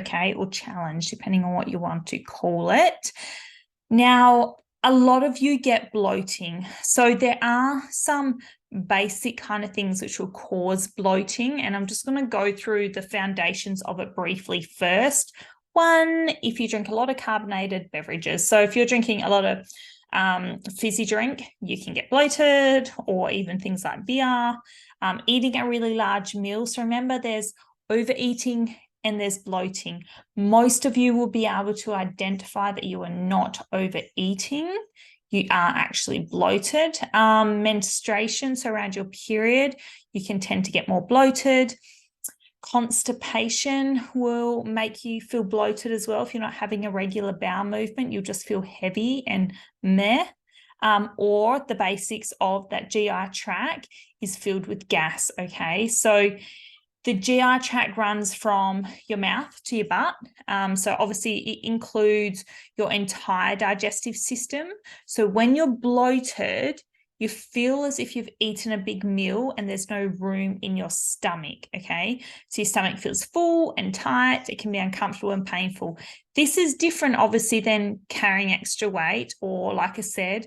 okay, or challenge, depending on what you want to call it. Now, a lot of you get bloating. So there are some basic kind of things which will cause bloating, and I'm just going to go through the foundations of it briefly first. One, if you drink a lot of carbonated beverages. So if you're drinking a lot of fizzy drink, you can get bloated, or even things like beer. Eating a really large meal. So remember, there's overeating and there's bloating. Most of you will be able to identify that you are not overeating. You are actually bloated. Menstruation, so around your period, you can tend to get more bloated. Constipation will make you feel bloated as well. If you're not having a regular bowel movement, you'll just feel heavy and meh. Or the basics of that GI tract is filled with gas, okay? So the GI tract runs from your mouth to your butt. So obviously it includes your entire digestive system. So when you're bloated, you feel as if you've eaten a big meal and there's no room in your stomach, okay? So your stomach feels full and tight. It can be uncomfortable and painful. This is different, obviously, than carrying extra weight, or, like I said,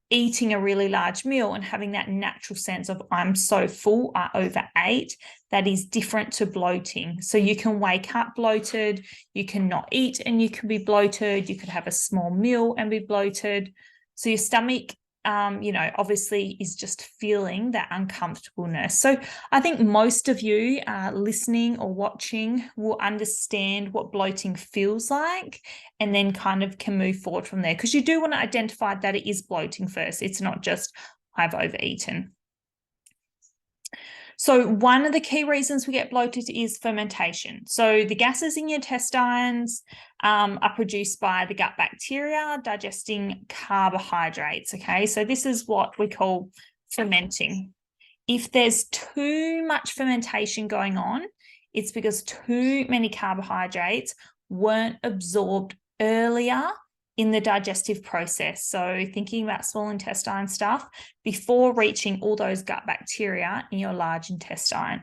eating a really large meal and having that natural sense of I'm so full, I overate. That is different to bloating. So you can wake up bloated, you can not eat and you can be bloated, you could have a small meal and be bloated. So your stomach, obviously is just feeling that uncomfortableness. So I think most of you listening or watching will understand what bloating feels like, and then kind of can move forward from there, because you do want to identify that it is bloating first. It's not just I've overeaten. So one of the key reasons we get bloated is fermentation. So the gases in your intestines are produced by the gut bacteria digesting carbohydrates, okay? So this is what we call fermenting. If there's too much fermentation going on, it's because too many carbohydrates weren't absorbed earlier in the digestive process. So thinking about small intestine stuff before reaching all those gut bacteria in your large intestine.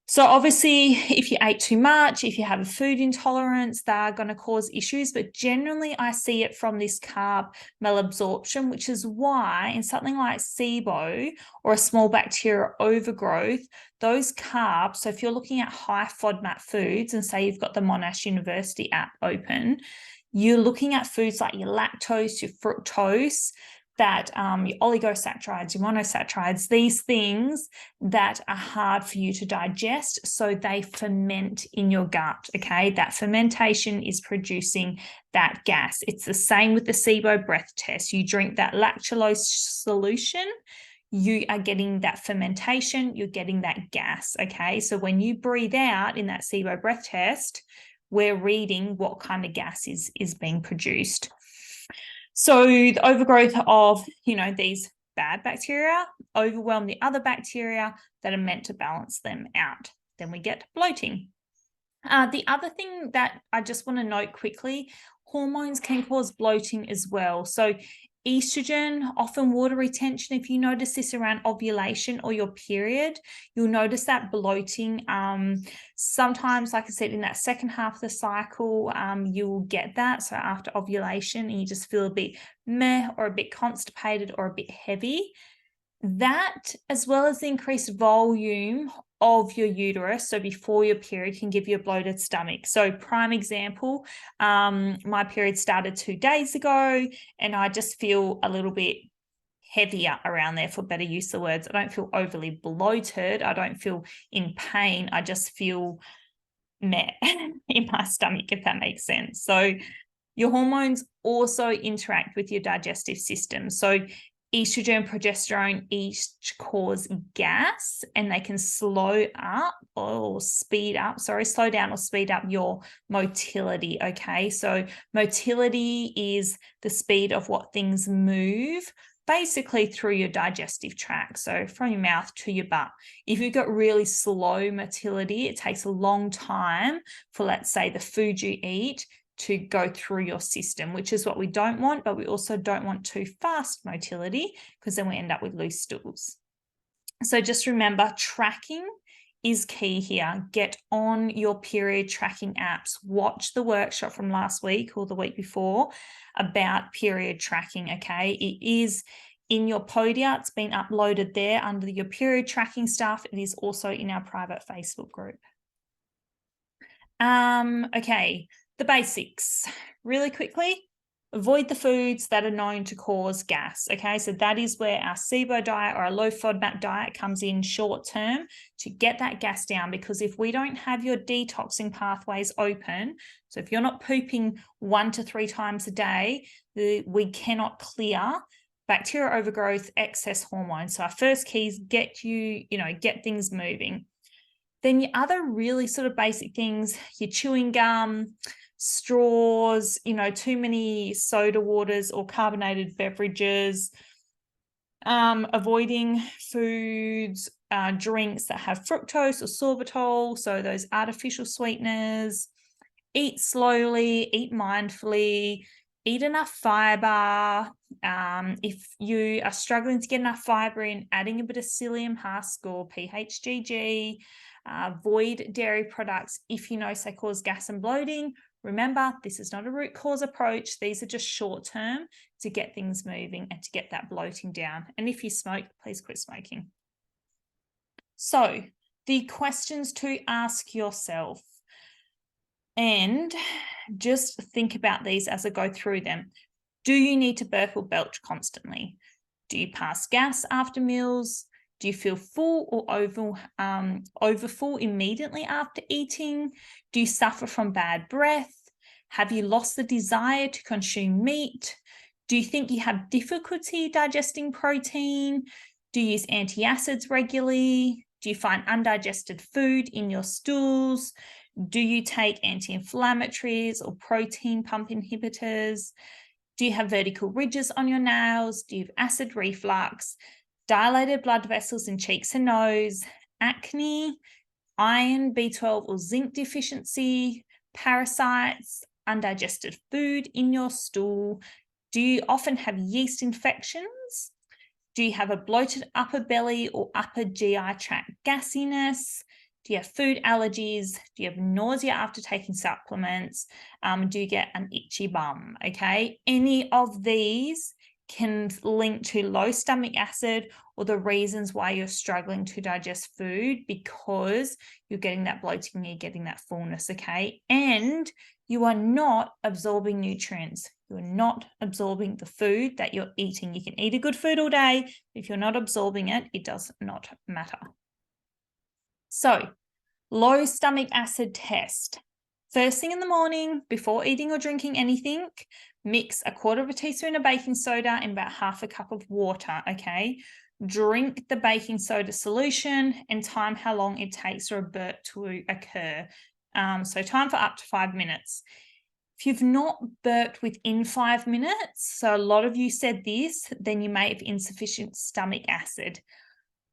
So obviously, if you ate too much, if you have a food intolerance, they're going to cause issues. But generally, I see it from this carb malabsorption, which is why in something like SIBO or a small bacterial overgrowth, those carbs, so if you're looking at high FODMAP foods, and say you've got the Monash University app open, you're looking at foods like your lactose, your fructose, that your oligosaccharides, your monosaccharides, these things that are hard for you to digest, so they ferment in your gut, okay? That fermentation is producing that gas. It's the same with the SIBO breath test. You drink that lactulose solution, you are getting that fermentation, you're getting that gas, okay? So when you breathe out in that SIBO breath test, we're reading what kind of gas is being produced. So the overgrowth of, these bad bacteria overwhelm the other bacteria that are meant to balance them out. Then we get bloating. The other thing that I just want to note quickly, hormones can cause bloating as well. So estrogen, often water retention. If you notice this around ovulation or your period, you'll notice that bloating. Sometimes, like I said, in that second half of the cycle, you'll get that. So after ovulation, and you just feel a bit meh or a bit constipated or a bit heavy. That, as well as the increased volume of your uterus, so before your period, can give you a bloated stomach. So prime example, my period started 2 days ago and I just feel a little bit heavier around there, for better use of words. I don't feel overly bloated. I don't feel in pain. I just feel meh in my stomach, if that makes sense. So your hormones also interact with your digestive system. So estrogen and progesterone each cause gas, and they can slow down or speed up your motility, okay? So motility is the speed of what things move, basically through your digestive tract, so from your mouth to your butt. If you've got really slow motility, it takes a long time for, let's say, the food you eat to go through your system, which is what we don't want, but we also don't want too fast motility, because then we end up with loose stools. So just remember, tracking is key here. Get on your period tracking apps. Watch the workshop from last week or the week before about period tracking, okay? It is in your Podia. It's been uploaded there under your period tracking stuff. It is also in our private Facebook group. Okay, the basics. Really quickly, avoid the foods that are known to cause gas, okay? So that is where our SIBO diet or a low FODMAP diet comes in short term to get that gas down, because if we don't have your detoxing pathways open, so if you're not pooping 1 to 3 times a day, we cannot clear bacterial overgrowth, excess hormones. So our first key is get things moving. Then your other really sort of basic things, your chewing gum, straws, too many soda waters or carbonated beverages, avoiding foods, drinks that have fructose or sorbitol, so those artificial sweeteners. Eat slowly, eat mindfully, eat enough fiber. If you are struggling to get enough fiber in, adding a bit of psyllium husk or PHGG. Avoid dairy products if you know they cause gas and bloating. Remember, this is not a root cause approach. These are just short term to get things moving and to get that bloating down. And if you smoke, please quit smoking. So the questions to ask yourself, and just think about these as I go through them. Do you need to burp or belch constantly? Do you pass gas after meals? Do you feel full or overfull immediately after eating? Do you suffer from bad breath? Have you lost the desire to consume meat? Do you think you have difficulty digesting protein? Do you use antacids regularly? Do you find undigested food in your stools? Do you take anti-inflammatories or protein pump inhibitors? Do you have vertical ridges on your nails? Do you have acid reflux? Dilated blood vessels in cheeks and nose, acne, iron, B12 or zinc deficiency, parasites, undigested food in your stool? Do you often have yeast infections? Do you have a bloated upper belly or upper GI tract gassiness? Do you have food allergies? Do you have nausea after taking supplements? Do you get an itchy bum? Okay, any of these can link to low stomach acid or the reasons why you're struggling to digest food, because you're getting that bloating, you're getting that fullness, okay? And you are not absorbing nutrients. You're not absorbing the food that you're eating. You can eat a good food all day. If you're not absorbing it, it does not matter. So, low stomach acid test. First thing in the morning, before eating or drinking anything, mix 1/4 teaspoon of baking soda and about 1/2 cup of water, okay? Drink the baking soda solution and time how long it takes for a burp to occur. So time for up to 5 minutes. If you've not burped within 5 minutes, so a lot of you said this, then you may have insufficient stomach acid.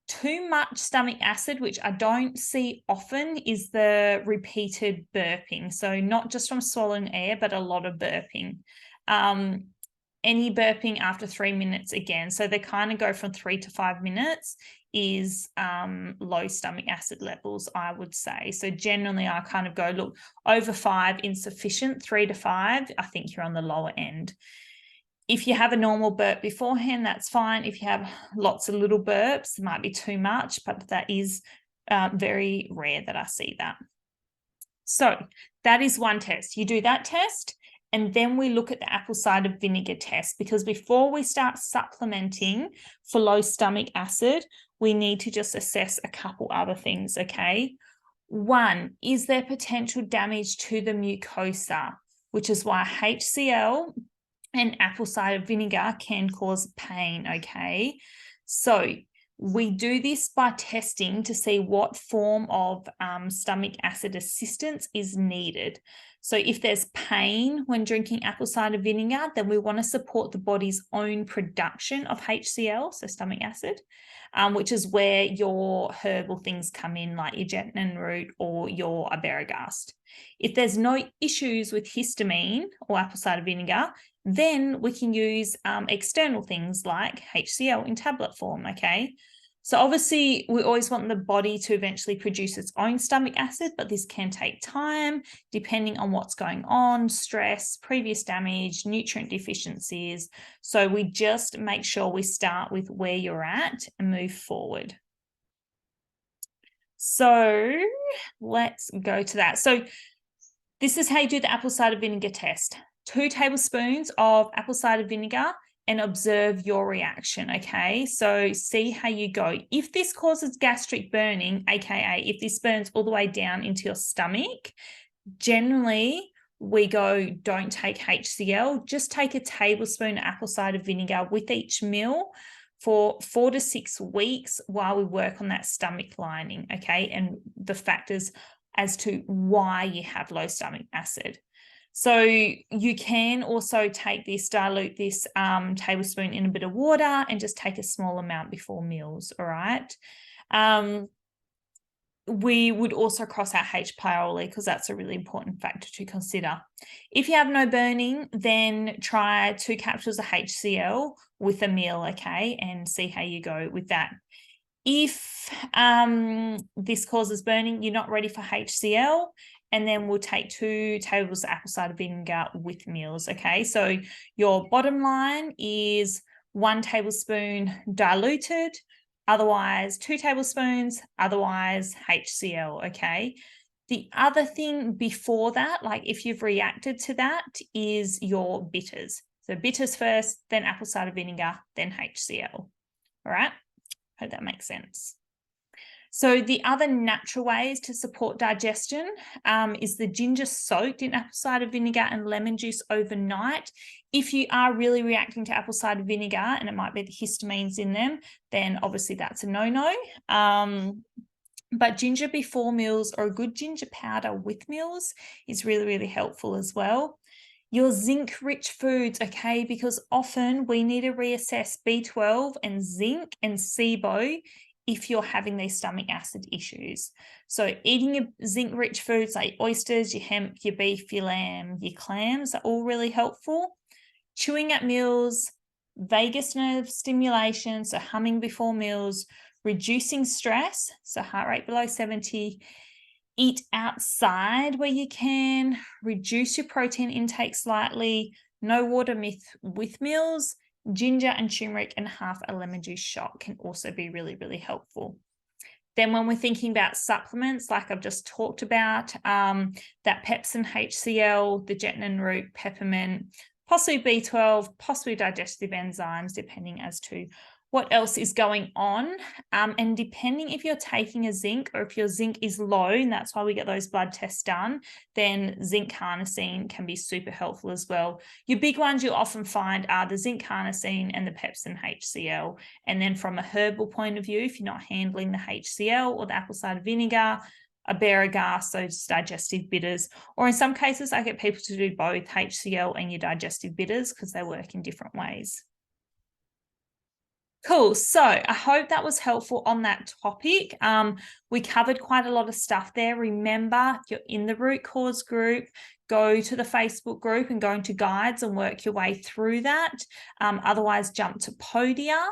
Too much stomach acid, which I don't see often, is the repeated burping. So not just from swallowing air, but a lot of burping. Any burping after 3 minutes again. So they kind of go from 3 to 5 minutes is low stomach acid levels, I would say. So generally I kind of go, look, over 5, insufficient, 3 to 5, I think you're on the lower end. If you have a normal burp beforehand, that's fine. If you have lots of little burps, it might be too much, but that is very rare that I see that. So that is one test. You do that test, and then we look at the apple cider vinegar test, because before we start supplementing for low stomach acid, we need to just assess a couple other things, okay? One, is there potential damage to the mucosa, which is why HCl and apple cider vinegar can cause pain, okay? So we do this by testing to see what form of stomach acid assistance is needed. So if there's pain when drinking apple cider vinegar, then we want to support the body's own production of HCl, so stomach acid, which is where your herbal things come in, like your gentian root or your aberigast. If there's no issues with histamine or apple cider vinegar, then we can use external things like HCl in tablet form, okay? So obviously we always want the body to eventually produce its own stomach acid, but this can take time depending on what's going on, stress, previous damage, nutrient deficiencies. So we just make sure we start with where you're at and move forward. So let's go to that. So this is how you do the apple cider vinegar test. 2 tablespoons of apple cider vinegar and observe your reaction, okay? So see how you go. If this causes gastric burning, aka if this burns all the way down into your stomach, generally we go, don't take HCl, just take a tablespoon of apple cider vinegar with each meal for 4 to 6 weeks while we work on that stomach lining, okay? And the factors as to why you have low stomach acid. So you can also take this, dilute this tablespoon in a bit of water and just take a small amount before meals, all right? We would also cross out H. pylori because that's a really important factor to consider. If you have no burning, then try 2 capsules of HCl with a meal, okay, and see how you go with that. If this causes burning, you're not ready for HCl, and then we'll take 2 tablespoons of apple cider vinegar with meals, okay? So your bottom line is 1 tablespoon diluted, otherwise 2 tablespoons, otherwise HCl, okay? The other thing before that, like if you've reacted to that, is your bitters. So bitters first, then apple cider vinegar, then HCl, all right? Hope that makes sense. So the other natural ways to support digestion is the ginger soaked in apple cider vinegar and lemon juice overnight. If you are really reacting to apple cider vinegar and it might be the histamines in them, then obviously that's a no-no. But ginger before meals or a good ginger powder with meals is really, really helpful as well. Your zinc-rich foods, okay, because often we need to reassess B12 and zinc and SIBO if you're having these stomach acid issues. So eating your zinc-rich foods like oysters, your hemp, your beef, your lamb, your clams are all really helpful. Chewing at meals, vagus nerve stimulation, so humming before meals, reducing stress, so heart rate below 70, eat outside where you can, reduce your protein intake slightly, no water with meals, ginger and turmeric and half a lemon juice shot can also be really, really helpful. Then when we're thinking about supplements, like I've just talked about, that pepsin HCl, the gentian root, peppermint, possibly B12, possibly digestive enzymes, depending as to what else is going on. And depending if you're taking a zinc or if your zinc is low, and that's why we get those blood tests done, then zinc carnosine can be super helpful as well. Your big ones you'll often find are the zinc carnosine and the pepsin HCl. And then from a herbal point of view, if you're not handling the HCl or the apple cider vinegar, a Berrigas, those digestive bitters, or in some cases, I get people to do both HCl and your digestive bitters because they work in different ways. Cool. So I hope that was helpful on that topic. We covered quite a lot of stuff there. Remember, you're in the root cause group. Go to the Facebook group and go into guides and work your way through that. Otherwise, jump to Podia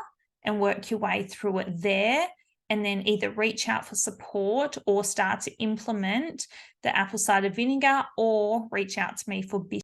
and work your way through it there. And then either reach out for support or start to implement the apple cider vinegar or reach out to me for